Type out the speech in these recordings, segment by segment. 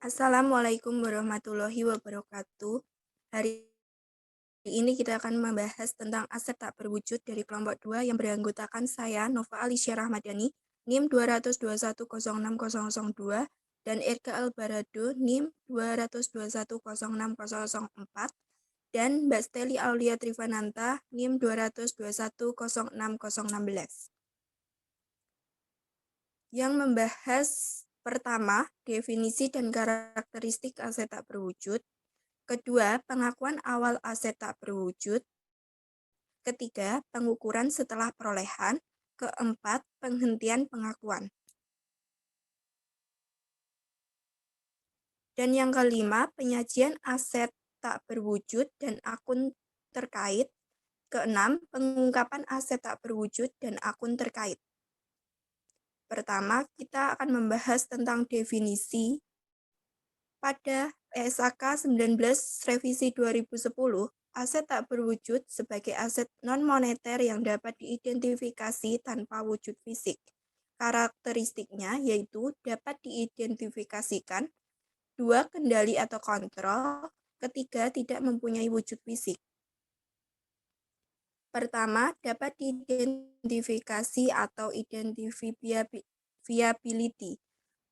Assalamualaikum warahmatullahi wabarakatuh. Hari ini kita akan membahas tentang aset tak berwujud dari kelompok 2 yang beranggotakan saya, Nova Alicia Rahmadani, NIM 221060002, dan Erga Albarado, NIM 221060004, dan Mbak Steli Aulia Trivananta, NIM 221060016. Yang membahas pertama, definisi dan karakteristik aset tak berwujud. Kedua, pengakuan awal aset tak berwujud. Ketiga, pengukuran setelah perolehan. Keempat, penghentian pengakuan. Dan yang kelima, penyajian aset tak berwujud dan akun terkait. Keenam, pengungkapan aset tak berwujud dan akun terkait. Pertama, kita akan membahas tentang definisi. Pada PSAK 19 Revisi 2010, aset tak berwujud sebagai aset non-moneter yang dapat diidentifikasi tanpa wujud fisik. Karakteristiknya yaitu dapat diidentifikasikan, 2. Kendali atau kontrol, ketiga tidak mempunyai wujud fisik. Pertama, dapat diidentifikasi atau identifiability.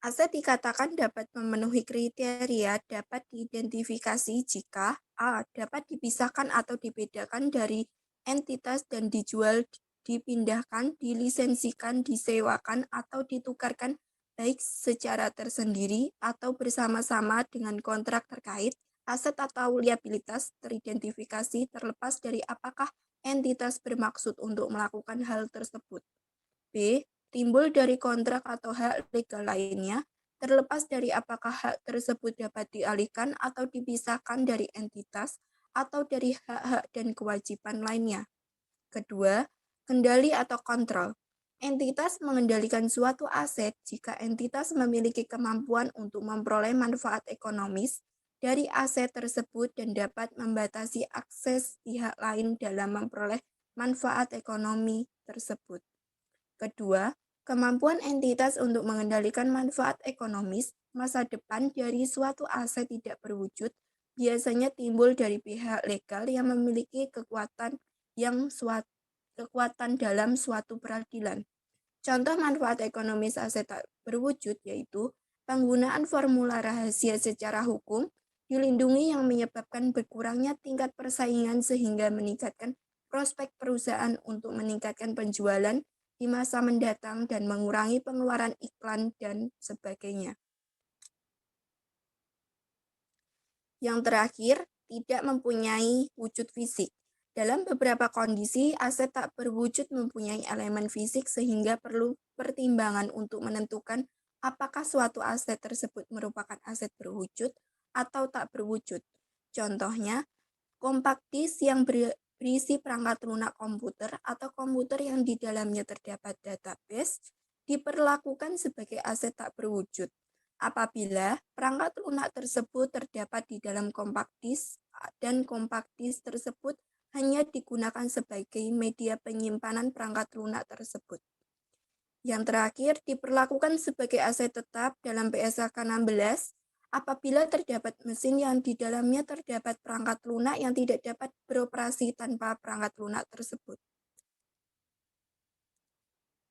Aset dikatakan dapat memenuhi kriteria dapat diidentifikasi jika a. dapat dipisahkan atau dibedakan dari entitas dan dijual, dipindahkan, dilisensikan, disewakan, atau ditukarkan baik secara tersendiri atau bersama-sama dengan kontrak terkait. Aset atau liabilitas teridentifikasi terlepas dari apakah entitas bermaksud untuk melakukan hal tersebut. B. Timbul dari kontrak atau hak legal lainnya, terlepas dari apakah hak tersebut dapat dialihkan atau dipisahkan dari entitas atau dari hak-hak dan kewajiban lainnya. Kedua, kendali atau kontrol. Entitas mengendalikan suatu aset jika entitas memiliki kemampuan untuk memperoleh manfaat ekonomis dari aset tersebut dan dapat membatasi akses pihak lain dalam memperoleh manfaat ekonomi tersebut. Kedua, kemampuan entitas untuk mengendalikan manfaat ekonomis masa depan dari suatu aset tidak berwujud biasanya timbul dari pihak legal yang memiliki kekuatan dalam suatu peradilan. Contoh manfaat ekonomis aset tak berwujud yaitu penggunaan formula rahasia secara hukum, dilindungi yang menyebabkan berkurangnya tingkat persaingan sehingga meningkatkan prospek perusahaan untuk meningkatkan penjualan di masa mendatang dan mengurangi pengeluaran iklan dan sebagainya. Yang terakhir, tidak mempunyai wujud fisik. Dalam beberapa kondisi, aset tak berwujud mempunyai elemen fisik sehingga perlu pertimbangan untuk menentukan apakah suatu aset tersebut merupakan aset berwujud atau tak berwujud. Contohnya, compact disk yang berisi perangkat lunak komputer atau komputer yang di dalamnya terdapat database diperlakukan sebagai aset tak berwujud apabila perangkat lunak tersebut terdapat di dalam compact disk dan compact disk tersebut hanya digunakan sebagai media penyimpanan perangkat lunak tersebut. Yang terakhir, diperlakukan sebagai aset tetap dalam PSAK 16 apabila terdapat mesin yang di dalamnya terdapat perangkat lunak yang tidak dapat beroperasi tanpa perangkat lunak tersebut.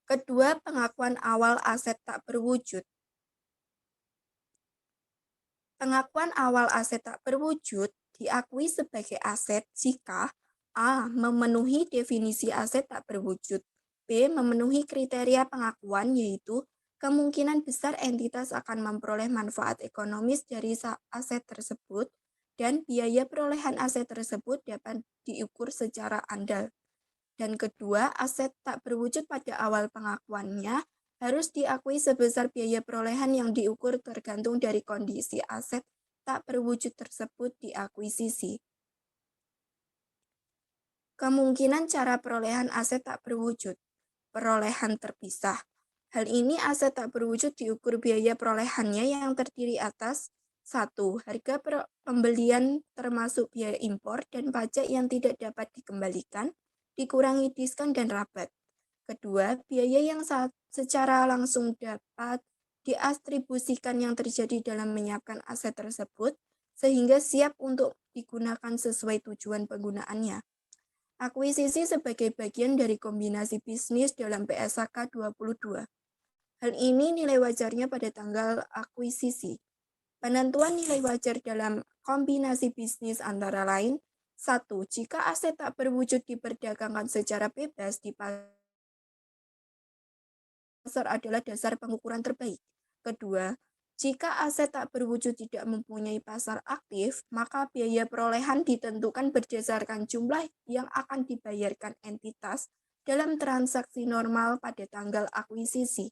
Kedua, pengakuan awal aset tak berwujud. Pengakuan awal aset tak berwujud diakui sebagai aset jika a. memenuhi definisi aset tak berwujud, b. memenuhi kriteria pengakuan yaitu kemungkinan besar entitas akan memperoleh manfaat ekonomis dari aset tersebut, dan biaya perolehan aset tersebut dapat diukur secara andal. Dan kedua, aset tak berwujud pada awal pengakuannya harus diakui sebesar biaya perolehan yang diukur tergantung dari kondisi aset tak berwujud tersebut diakuisisi. Kemungkinan cara perolehan aset tak berwujud. Perolehan terpisah. Hal ini aset tak berwujud diukur biaya perolehannya yang terdiri atas 1. Harga pembelian termasuk biaya impor dan pajak yang tidak dapat dikembalikan, dikurangi diskon dan rabat. Kedua, biaya yang secara langsung dapat diatribusikan yang terjadi dalam menyiapkan aset tersebut, sehingga siap untuk digunakan sesuai tujuan penggunaannya. Akuisisi sebagai bagian dari kombinasi bisnis dalam PSAK 22. Hal ini nilai wajarnya pada tanggal akuisisi. Penentuan nilai wajar dalam kombinasi bisnis antara lain: 1. Jika aset tak berwujud diperdagangkan secara bebas di pasar adalah dasar pengukuran terbaik. Kedua, jika aset tak berwujud tidak mempunyai pasar aktif, maka biaya perolehan ditentukan berdasarkan jumlah yang akan dibayarkan entitas dalam transaksi normal pada tanggal akuisisi.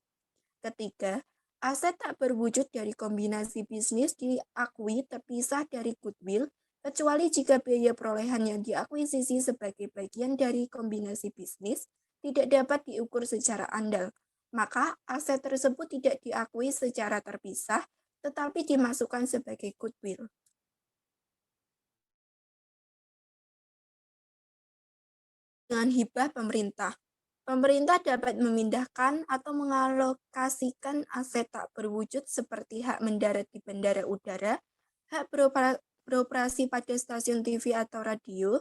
Ketiga, aset tak berwujud dari kombinasi bisnis diakui terpisah dari goodwill, kecuali jika biaya perolehan yang diakuisisi sebagai bagian dari kombinasi bisnis tidak dapat diukur secara andal. Maka aset tersebut tidak diakui secara terpisah, tetapi dimasukkan sebagai goodwill. Dengan hibah pemerintah, pemerintah dapat memindahkan atau mengalokasikan aset tak berwujud seperti hak mendarat di bandara udara, hak beroperasi pada stasiun TV atau radio,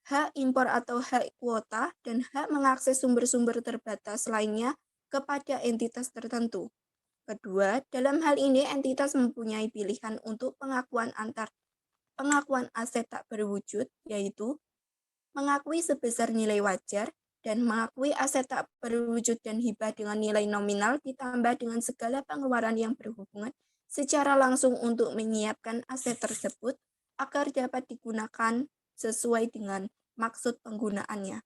hak impor atau hak kuota, dan hak mengakses sumber-sumber terbatas lainnya kepada entitas tertentu. Kedua, dalam hal ini entitas mempunyai pilihan untuk pengakuan aset tak berwujud, yaitu mengakui sebesar nilai wajar, dan mengakui aset tak berwujud dan hibah dengan nilai nominal ditambah dengan segala pengeluaran yang berhubungan secara langsung untuk menyiapkan aset tersebut agar dapat digunakan sesuai dengan maksud penggunaannya.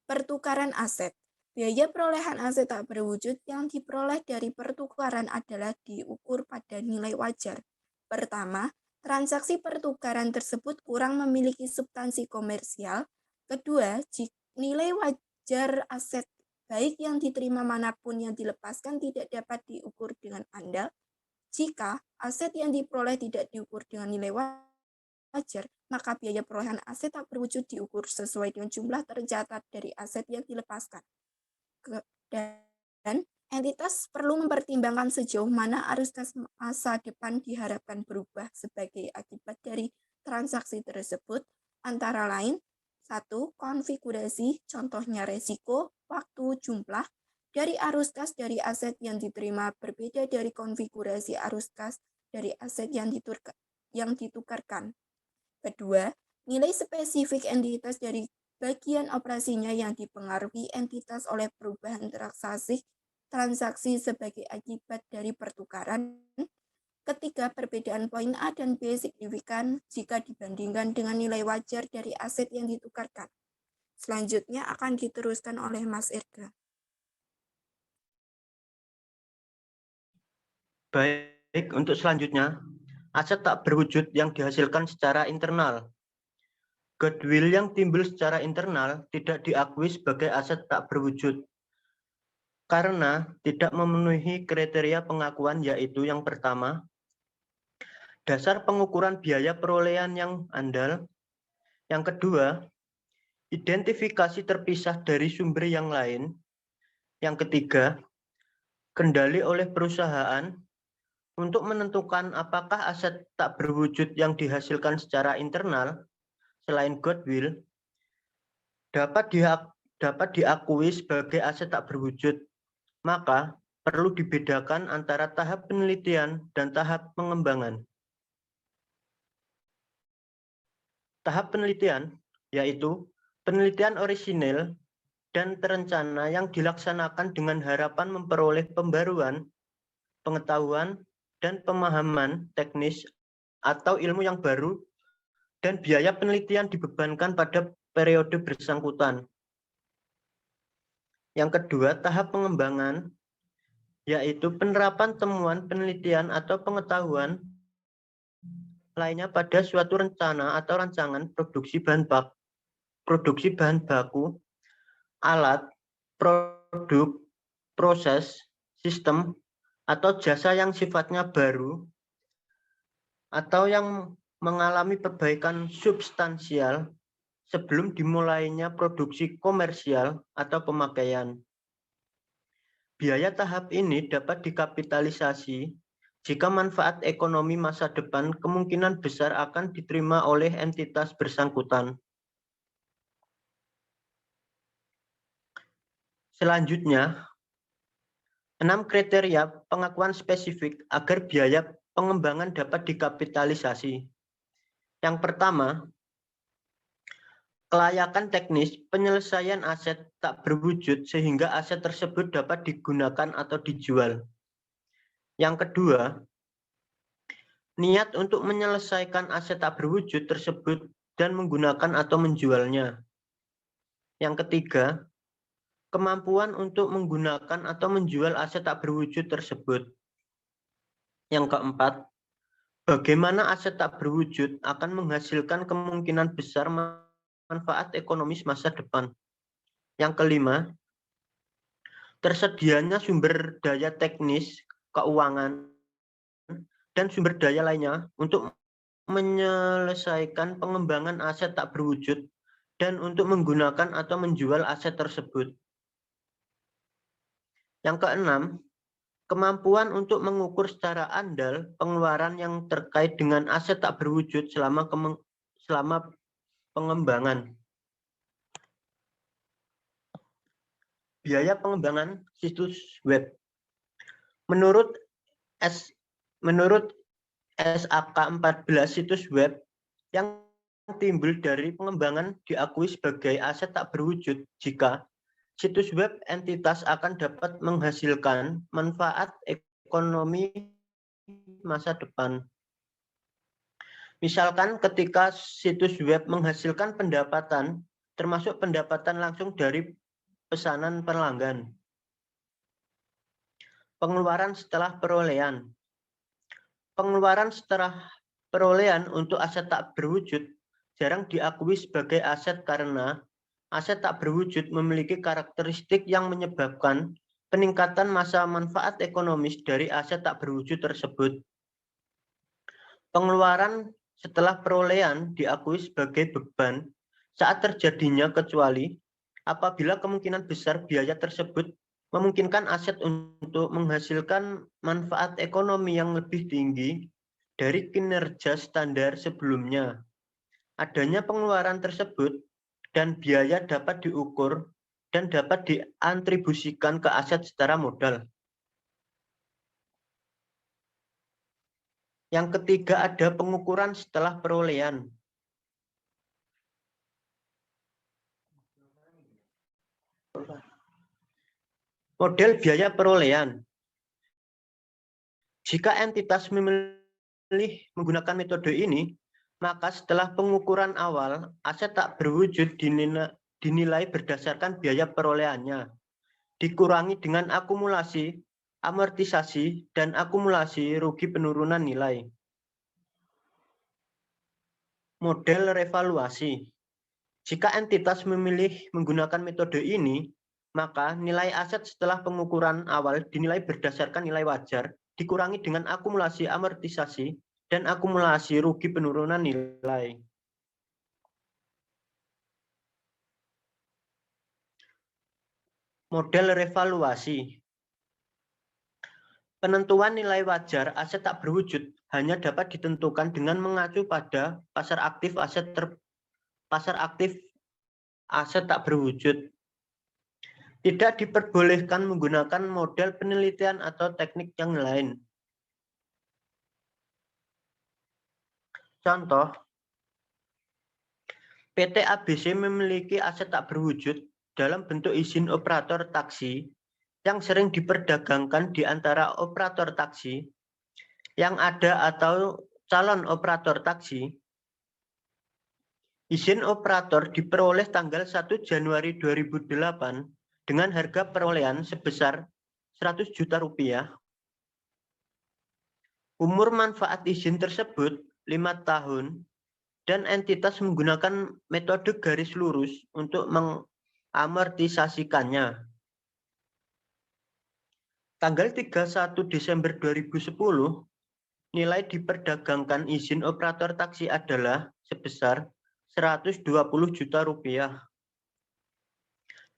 Pertukaran aset. Biaya perolehan aset tak berwujud yang diperoleh dari pertukaran adalah diukur pada nilai wajar. Pertama, transaksi pertukaran tersebut kurang memiliki substansi komersial. Kedua, nilai wajar aset baik yang diterima manapun yang dilepaskan tidak dapat diukur dengan andal. Jika aset yang diperoleh tidak diukur dengan nilai wajar, maka biaya perolehan aset tak berwujud diukur sesuai dengan jumlah tercatat dari aset yang dilepaskan. Dan entitas perlu mempertimbangkan sejauh mana arus kas masa depan diharapkan berubah sebagai akibat dari transaksi tersebut, antara lain: 1. Konfigurasi, contohnya resiko, waktu, jumlah, dari arus kas dari aset yang diterima berbeda dari konfigurasi arus kas dari aset yang ditukarkan. Kedua, nilai spesifik entitas dari bagian operasinya yang dipengaruhi entitas oleh perubahan transaksi sebagai akibat dari pertukaran. Ketiga, perbedaan poin A dan B signifikan jika dibandingkan dengan nilai wajar dari aset yang ditukarkan. Selanjutnya akan diteruskan oleh Mas Irga. Baik, untuk selanjutnya, aset tak berwujud yang dihasilkan secara internal. Goodwill yang timbul secara internal tidak diakui sebagai aset tak berwujud karena tidak memenuhi kriteria pengakuan, yaitu yang pertama, dasar pengukuran biaya perolehan yang andal. Yang kedua, identifikasi terpisah dari sumber yang lain. Yang ketiga, kendali oleh perusahaan untuk menentukan apakah aset tak berwujud yang dihasilkan secara internal selain goodwill dapat diakui sebagai aset tak berwujud. Maka perlu dibedakan antara tahap penelitian dan tahap pengembangan. Tahap penelitian yaitu penelitian orisinil dan terencana yang dilaksanakan dengan harapan memperoleh pembaruan, pengetahuan, dan pemahaman teknis atau ilmu yang baru, dan biaya penelitian dibebankan pada periode bersangkutan. Yang kedua, tahap pengembangan, yaitu penerapan temuan penelitian atau pengetahuan lainnya pada suatu rencana atau rancangan produksi bahan baku, alat, produk, proses, sistem, atau jasa yang sifatnya baru atau yang mengalami perbaikan substansial sebelum dimulainya produksi komersial atau pemakaian. Biaya tahap ini dapat dikapitalisasi jika manfaat ekonomi masa depan kemungkinan besar akan diterima oleh entitas bersangkutan. Selanjutnya, 6 kriteria pengakuan spesifik agar biaya pengembangan dapat dikapitalisasi. Yang pertama, kelayakan teknis penyelesaian aset tak berwujud sehingga aset tersebut dapat digunakan atau dijual. Yang kedua, niat untuk menyelesaikan aset tak berwujud tersebut dan menggunakan atau menjualnya. Yang ketiga, kemampuan untuk menggunakan atau menjual aset tak berwujud tersebut. Yang keempat, bagaimana aset tak berwujud akan menghasilkan kemungkinan besar manfaat ekonomis masa depan. Yang kelima, tersedianya sumber daya teknis, keuangan, dan sumber daya lainnya untuk menyelesaikan pengembangan aset tak berwujud dan untuk menggunakan atau menjual aset tersebut. Yang keenam, kemampuan untuk mengukur secara andal pengeluaran yang terkait dengan aset tak berwujud selama pengembangan. Biaya pengembangan situs web. Menurut SAK 14, situs web yang timbul dari pengembangan diakui sebagai aset tak berwujud jika situs web entitas akan dapat menghasilkan manfaat ekonomi masa depan. Misalkan ketika situs web menghasilkan pendapatan, termasuk pendapatan langsung dari pesanan pelanggan. Pengeluaran setelah perolehan. Pengeluaran setelah perolehan untuk aset tak berwujud jarang diakui sebagai aset karena aset tak berwujud memiliki karakteristik yang menyebabkan peningkatan masa manfaat ekonomis dari aset tak berwujud tersebut. Pengeluaran setelah perolehan diakui sebagai beban saat terjadinya kecuali apabila kemungkinan besar biaya tersebut memungkinkan aset untuk menghasilkan manfaat ekonomi yang lebih tinggi dari kinerja standar sebelumnya. Adanya pengeluaran tersebut dan biaya dapat diukur dan dapat diatribusikan ke aset secara modal. Yang ketiga ada pengukuran setelah perolehan. Model biaya perolehan. Jika entitas memilih menggunakan metode ini, maka setelah pengukuran awal, aset tak berwujud dinilai berdasarkan biaya perolehannya, dikurangi dengan akumulasi, amortisasi, dan akumulasi rugi penurunan nilai. Model revaluasi. Jika entitas memilih menggunakan metode ini, maka nilai aset setelah pengukuran awal dinilai berdasarkan nilai wajar, dikurangi dengan akumulasi amortisasi, dan akumulasi rugi penurunan nilai. Model revaluasi. Penentuan nilai wajar aset tak berwujud hanya dapat ditentukan dengan mengacu pada pasar aktif aset tak berwujud. Tidak diperbolehkan menggunakan model penelitian atau teknik yang lain. Contoh, PT ABC memiliki aset tak berwujud dalam bentuk izin operator taksi yang sering diperdagangkan di antara operator taksi yang ada atau calon operator taksi. Izin operator diperoleh tanggal 1 Januari 2008 dengan harga perolehan sebesar 100 juta rupiah. Umur manfaat izin tersebut 5 tahun dan entitas menggunakan metode garis lurus untuk mengamortisasikannya. Tanggal 31 Desember 2010, nilai diperdagangkan izin operator taksi adalah sebesar 120 juta rupiah.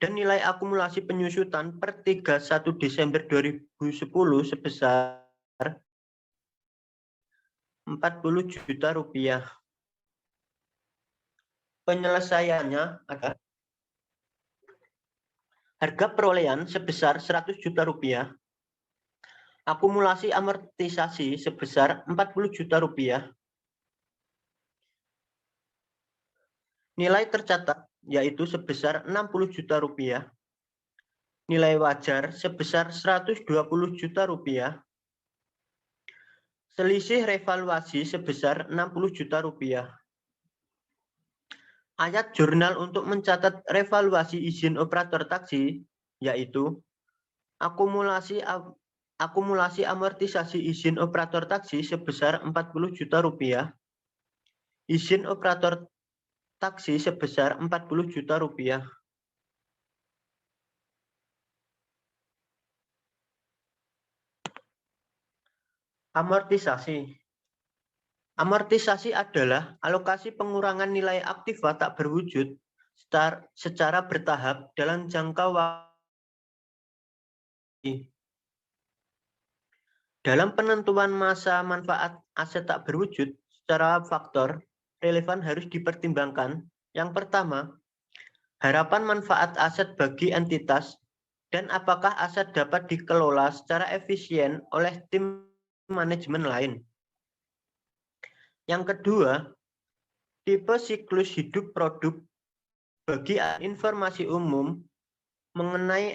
dan nilai akumulasi penyusutan per 31 Desember 2010 sebesar 40 juta rupiah. Penyelesaiannya adalah harga perolehan sebesar 100 juta rupiah, akumulasi amortisasi sebesar 40 juta rupiah, nilai tercatat yaitu sebesar 60 juta rupiah, nilai wajar sebesar 120 juta rupiah, selisih revaluasi sebesar 60 juta rupiah. Ayat jurnal untuk mencatat revaluasi izin operator taksi yaitu akumulasi amortisasi izin operator taksi sebesar 40 juta rupiah, izin operator taksi sebesar 40 juta rupiah. Amortisasi. Amortisasi adalah alokasi pengurangan nilai aktiva tak berwujud secara bertahap dalam jangka waktu. Dalam penentuan masa manfaat aset tak berwujud, secara faktor relevan harus dipertimbangkan. Yang pertama, harapan manfaat aset bagi entitas dan apakah aset dapat dikelola secara efisien oleh tim manajemen lain. Yang kedua, tipe siklus hidup produk bagi informasi umum mengenai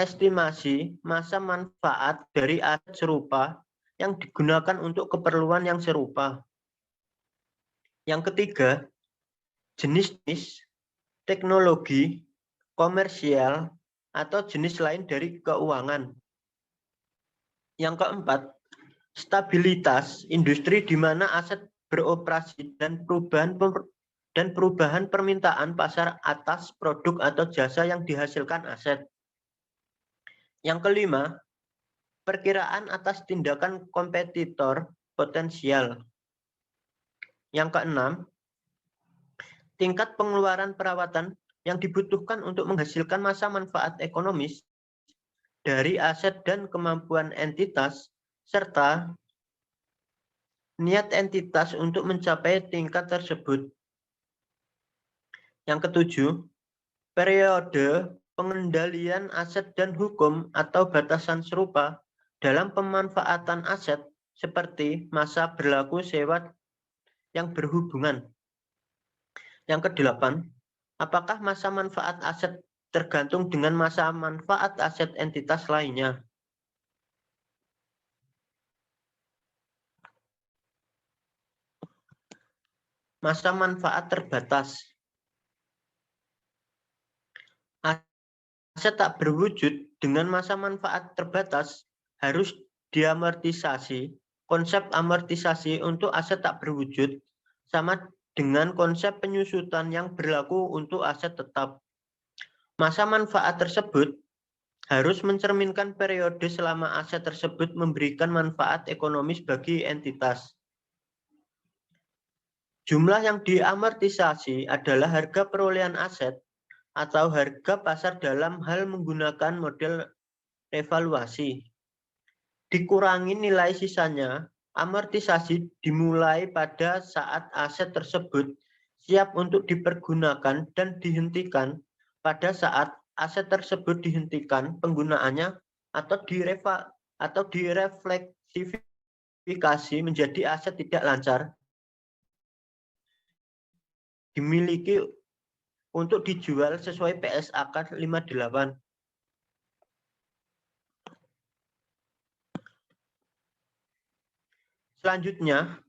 estimasi masa manfaat dari aset serupa yang digunakan untuk keperluan yang serupa. Yang ketiga, jenis teknologi, komersial, atau jenis lain dari keuangan. Yang keempat, stabilitas industri di mana aset beroperasi dan perubahan permintaan pasar atas produk atau jasa yang dihasilkan aset. Yang kelima, perkiraan atas tindakan kompetitor potensial. Yang keenam, tingkat pengeluaran perawatan yang dibutuhkan untuk menghasilkan masa manfaat ekonomis dari aset dan kemampuan entitas, serta niat entitas untuk mencapai tingkat tersebut. Yang ketujuh, periode pengendalian aset dan hukum atau batasan serupa dalam pemanfaatan aset seperti masa berlaku sewa yang berhubungan. Yang kedelapan, apakah masa manfaat aset tergantung dengan masa manfaat aset entitas lainnya. Masa manfaat terbatas. Aset tak berwujud dengan masa manfaat terbatas harus diamortisasi. Konsep amortisasi untuk aset tak berwujud sama dengan konsep penyusutan yang berlaku untuk aset tetap. Masa manfaat tersebut harus mencerminkan periode selama aset tersebut memberikan manfaat ekonomis bagi entitas. Jumlah yang diamortisasi adalah harga perolehan aset atau harga pasar dalam hal menggunakan model evaluasi. Dikurangi nilai sisanya, amortisasi dimulai pada saat aset tersebut siap untuk dipergunakan dan dihentikan pada saat aset tersebut dihentikan penggunaannya atau direfleksifikasi menjadi aset tidak lancar dimiliki untuk dijual sesuai PSAK 58. Selanjutnya,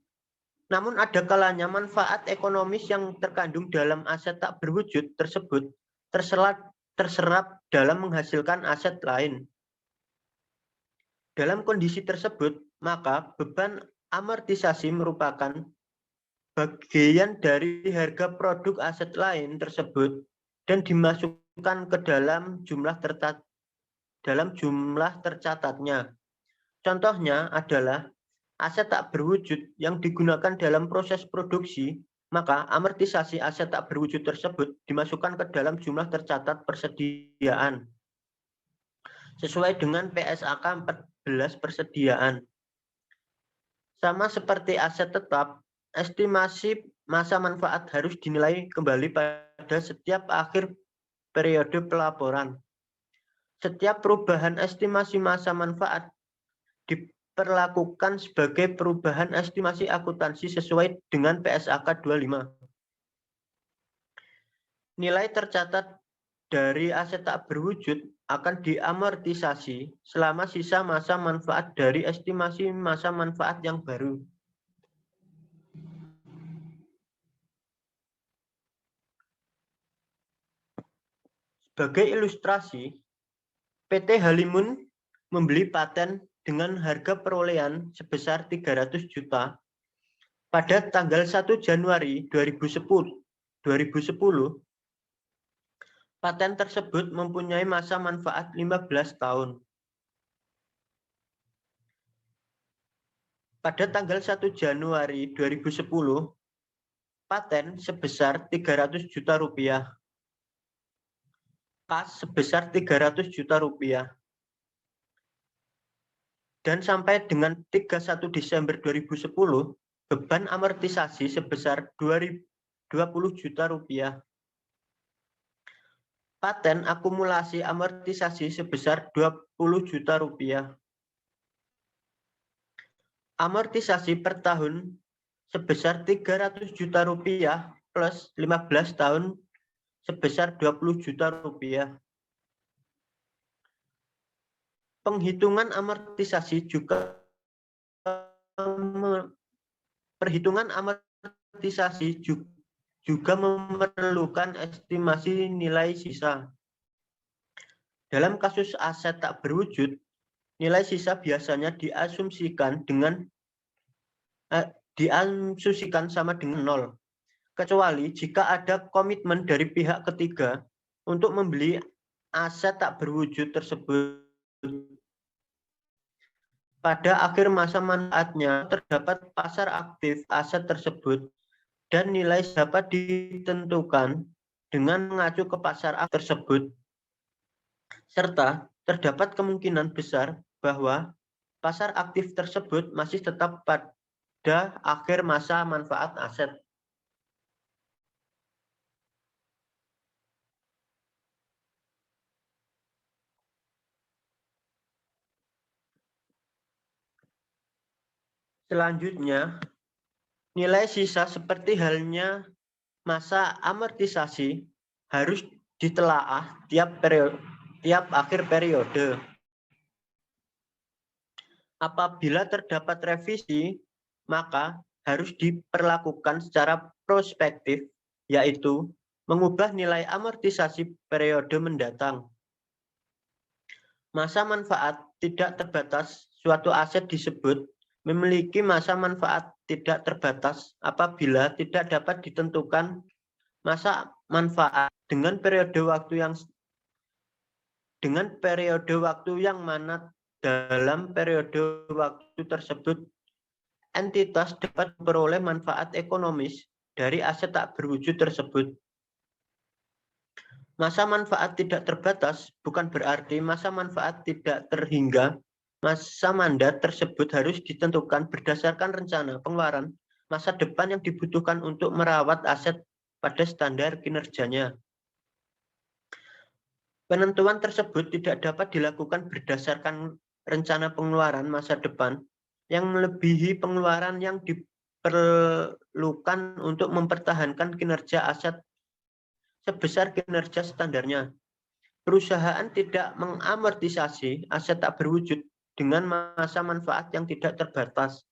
namun ada kalanya manfaat ekonomis yang terkandung dalam aset tak berwujud tersebut terserap dalam menghasilkan aset lain. Dalam kondisi tersebut, maka beban amortisasi merupakan bagian dari harga produk aset lain tersebut dan dimasukkan ke dalam jumlah tercatatnya. Contohnya adalah aset tak berwujud yang digunakan dalam proses produksi maka amortisasi aset tak berwujud tersebut dimasukkan ke dalam jumlah tercatat persediaan sesuai dengan PSAK 14 persediaan. Sama seperti aset tetap, estimasi masa manfaat harus dinilai kembali pada setiap akhir periode pelaporan. Setiap perubahan estimasi masa manfaat diperlakukan sebagai perubahan estimasi akuntansi sesuai dengan PSAK 25. Nilai tercatat dari aset tak berwujud akan diamortisasi selama sisa masa manfaat dari estimasi masa manfaat yang baru. Sebagai ilustrasi, PT Halimun membeli paten dengan harga perolehan sebesar 300 juta pada tanggal 1 Januari 2010. Paten tersebut mempunyai masa manfaat 15 tahun. Pada tanggal 1 Januari 2010, paten sebesar 300 juta rupiah. Kas sebesar 300 juta rupiah. Dan sampai dengan 31 Desember 2010, beban amortisasi sebesar 20 juta rupiah. Paten akumulasi amortisasi sebesar 20 juta rupiah. Amortisasi per tahun sebesar 300 juta rupiah plus 15 tahun sebesar 20 juta rupiah. Penghitungan amortisasi juga memerlukan estimasi nilai sisa. Dalam kasus aset tak berwujud, nilai sisa biasanya diasumsikan sama dengan 0, kecuali jika ada komitmen dari pihak ketiga untuk membeli aset tak berwujud tersebut. Pada akhir masa manfaatnya terdapat pasar aktif aset tersebut dan nilai dapat ditentukan dengan mengacu ke pasar aktif tersebut, serta terdapat kemungkinan besar bahwa pasar aktif tersebut masih tetap pada akhir masa manfaat aset. Selanjutnya, nilai sisa seperti halnya masa amortisasi harus ditelaah tiap akhir periode. Apabila terdapat revisi, maka harus diperlakukan secara prospektif, yaitu mengubah nilai amortisasi periode mendatang. Masa manfaat tidak terbatas suatu aset disebut memiliki masa manfaat tidak terbatas apabila tidak dapat ditentukan masa manfaat dengan periode waktu yang mana dalam periode waktu tersebut entitas dapat memperoleh manfaat ekonomis dari aset tak berwujud tersebut. Masa manfaat tidak terbatas bukan berarti masa manfaat tidak terhingga. Masa mandat tersebut harus ditentukan berdasarkan rencana pengeluaran masa depan yang dibutuhkan untuk merawat aset pada standar kinerjanya. Penentuan tersebut tidak dapat dilakukan berdasarkan rencana pengeluaran masa depan yang melebihi pengeluaran yang diperlukan untuk mempertahankan kinerja aset sebesar kinerja standarnya. Perusahaan tidak mengamortisasi aset tak berwujud dengan masa manfaat yang tidak terbatas.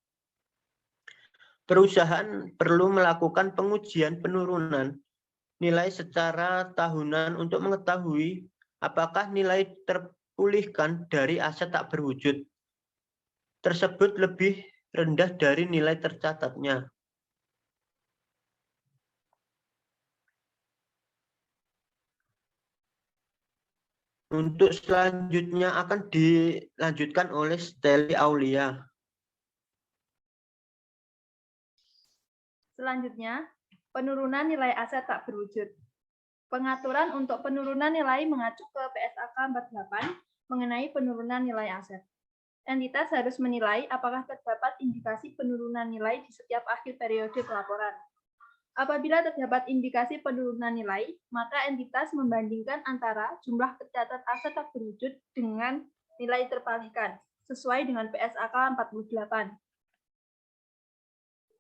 Perusahaan perlu melakukan pengujian penurunan nilai secara tahunan untuk mengetahui apakah nilai terpulihkan dari aset tak berwujud tersebut lebih rendah dari nilai tercatatnya. Untuk selanjutnya akan dilanjutkan oleh Steli Aulia. Selanjutnya, Penurunan nilai aset tak berwujud. Pengaturan untuk penurunan nilai mengacu ke PSAK 48 mengenai penurunan nilai aset. Entitas harus menilai apakah terdapat indikasi penurunan nilai di setiap akhir periode pelaporan. Apabila terdapat indikasi penurunan nilai, maka entitas membandingkan antara jumlah tercatat aset tak berwujud dengan nilai terpaligkan, sesuai dengan PSAK 48.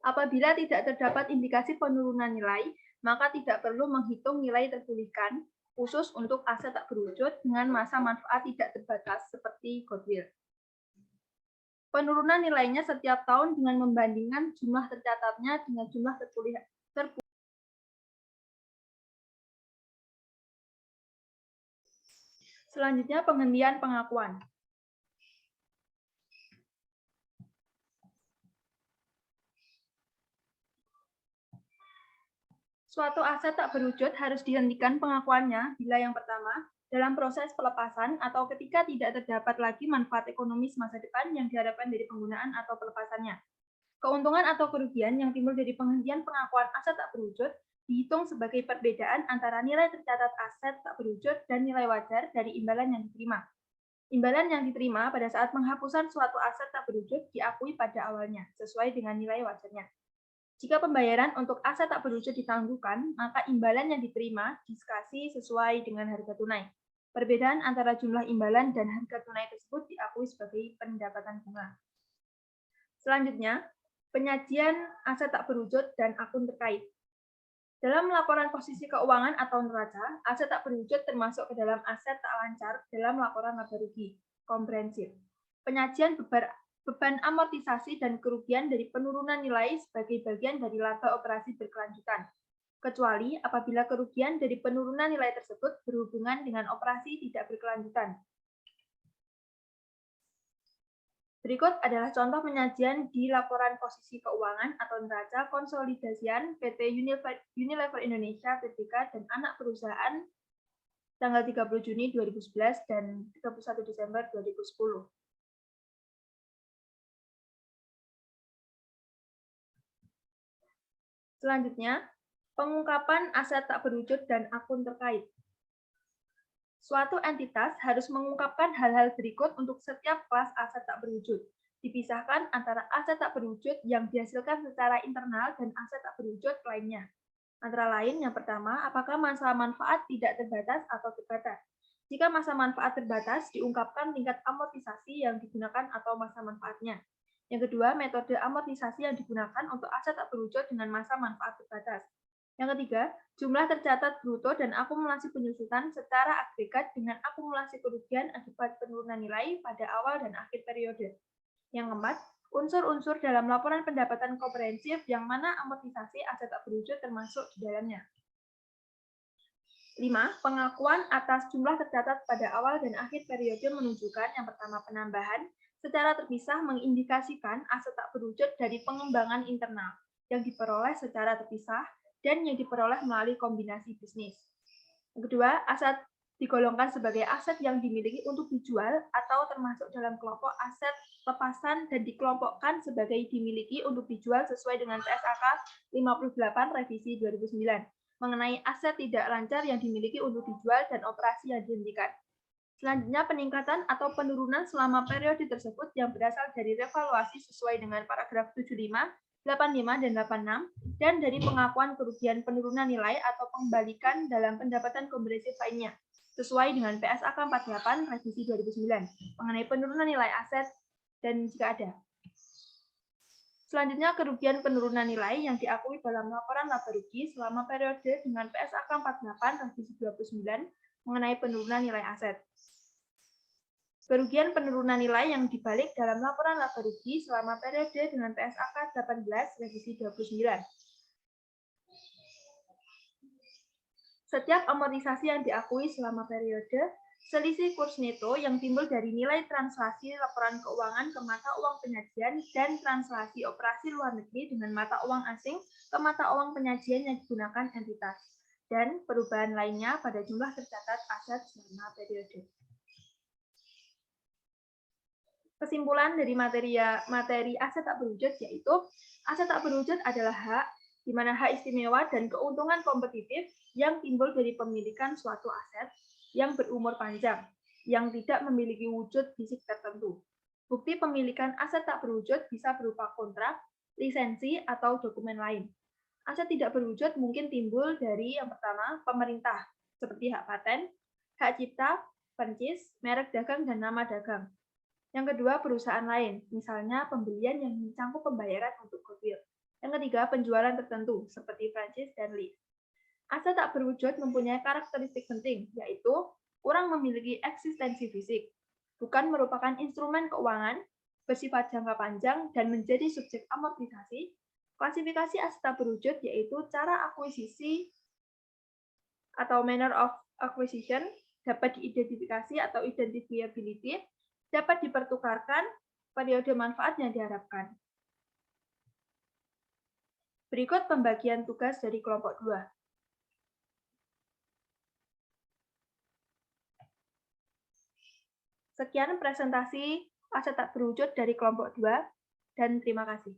Apabila tidak terdapat indikasi penurunan nilai, maka tidak perlu menghitung nilai terpulihkan khusus untuk aset tak berwujud dengan masa manfaat tidak terbatas seperti goodwill. Penurunan nilainya setiap tahun dengan membandingkan jumlah tercatatnya dengan jumlah terpulihkan. Selanjutnya, penghentian pengakuan. Suatu aset tak berwujud harus dihentikan pengakuannya bila yang pertama, dalam proses pelepasan atau ketika tidak terdapat lagi manfaat ekonomis masa depan yang diharapkan dari penggunaan atau pelepasannya. Keuntungan atau kerugian yang timbul dari penghentian pengakuan aset tak berwujud dihitung sebagai perbedaan antara nilai tercatat aset tak berwujud dan nilai wajar dari imbalan yang diterima. Imbalan yang diterima pada saat penghapusan suatu aset tak berwujud diakui pada awalnya, sesuai dengan nilai wajarnya. Jika pembayaran untuk aset tak berwujud ditangguhkan, maka imbalan yang diterima diskasi sesuai dengan harga tunai. Perbedaan antara jumlah imbalan dan harga tunai tersebut diakui sebagai pendapatan bunga. Selanjutnya, penyajian aset tak berwujud dan akun terkait. Dalam laporan posisi keuangan atau neraca, aset tak berwujud termasuk ke dalam aset tak lancar dalam laporan laba rugi komprehensif. Penyajian beban amortisasi dan kerugian dari penurunan nilai sebagai bagian dari laba operasi berkelanjutan, kecuali apabila kerugian dari penurunan nilai tersebut berhubungan dengan operasi tidak berkelanjutan. Berikut adalah contoh penyajian di laporan posisi keuangan atau neraca konsolidasian PT Unilever Indonesia Tbk dan anak perusahaan tanggal 30 Juni 2011 dan 31 Desember 2010. Selanjutnya, pengungkapan aset tak berwujud dan akun terkait. Suatu entitas harus mengungkapkan hal-hal berikut untuk setiap kelas aset tak berwujud. Dipisahkan antara aset tak berwujud yang dihasilkan secara internal dan aset tak berwujud lainnya. Antara lain, yang pertama, apakah masa manfaat tidak terbatas atau terbatas. Jika masa manfaat terbatas, diungkapkan tingkat amortisasi yang digunakan atau masa manfaatnya. Yang kedua, metode amortisasi yang digunakan untuk aset tak berwujud dengan masa manfaat terbatas. Yang ketiga, jumlah tercatat bruto dan akumulasi penyusutan secara agregat dengan akumulasi kerugian akibat penurunan nilai pada awal dan akhir periode. Yang keempat, unsur-unsur dalam laporan pendapatan komprehensif yang mana amortisasi aset tak berwujud termasuk di dalamnya. 5. Pengakuan atas jumlah tercatat pada awal dan akhir periode menunjukkan yang pertama penambahan, secara terpisah mengindikasikan aset tak berwujud dari pengembangan internal yang diperoleh secara terpisah dan yang diperoleh melalui kombinasi bisnis. Yang kedua, aset digolongkan sebagai aset yang dimiliki untuk dijual atau termasuk dalam kelompok aset lepasan dan dikelompokkan sebagai dimiliki untuk dijual sesuai dengan PSAK 58 revisi 2009 mengenai aset tidak lancar yang dimiliki untuk dijual dan operasi yang dihentikan. Selanjutnya, peningkatan atau penurunan selama periode tersebut yang berasal dari revaluasi sesuai dengan paragraf 75, 85, dan 86, dan dari pengakuan kerugian penurunan nilai atau pengembalikan dalam pendapatan komprehensif lainnya, sesuai dengan PSAK 48 revisi 2009, mengenai penurunan nilai aset dan jika ada. Selanjutnya, kerugian penurunan nilai yang diakui dalam laporan laba rugi selama periode dengan PSAK 48 revisi 29, mengenai penurunan nilai aset. Kerugian penurunan nilai yang dibalik dalam laporan laba rugi selama periode dengan PSAK 18 revisi 29. Setiap amortisasi yang diakui selama periode, selisih kurs neto yang timbul dari nilai translasi laporan keuangan ke mata uang penyajian dan translasi operasi luar negeri dengan mata uang asing ke mata uang penyajian yang digunakan entitas, dan perubahan lainnya pada jumlah tercatat aset selama periode. Kesimpulan dari materi aset tak berwujud yaitu aset tak berwujud adalah hak di mana hak istimewa dan keuntungan kompetitif yang timbul dari pemilikan suatu aset yang berumur panjang, yang tidak memiliki wujud fisik tertentu. Bukti pemilikan aset tak berwujud bisa berupa kontrak, lisensi, atau dokumen lain. Aset tidak berwujud mungkin timbul dari yang pertama, pemerintah, seperti hak paten, hak cipta, franchise, merek dagang, dan nama dagang. Yang kedua, perusahaan lain, misalnya pembelian yang mencangkup pembayaran untuk goodwill. Yang ketiga, penjualan tertentu, seperti franchise dan lease. Aset tak berwujud mempunyai karakteristik penting, yaitu kurang memiliki eksistensi fisik, bukan merupakan instrumen keuangan, bersifat jangka panjang, dan menjadi subjek amortisasi. Klasifikasi aset tak berwujud yaitu cara akuisisi atau manner of acquisition, dapat diidentifikasi atau identifiability, dapat dipertukarkan, periode manfaat yang diharapkan. Berikut pembagian tugas dari kelompok 2. Sekian presentasi aset tak berwujud dari kelompok 2, dan terima kasih.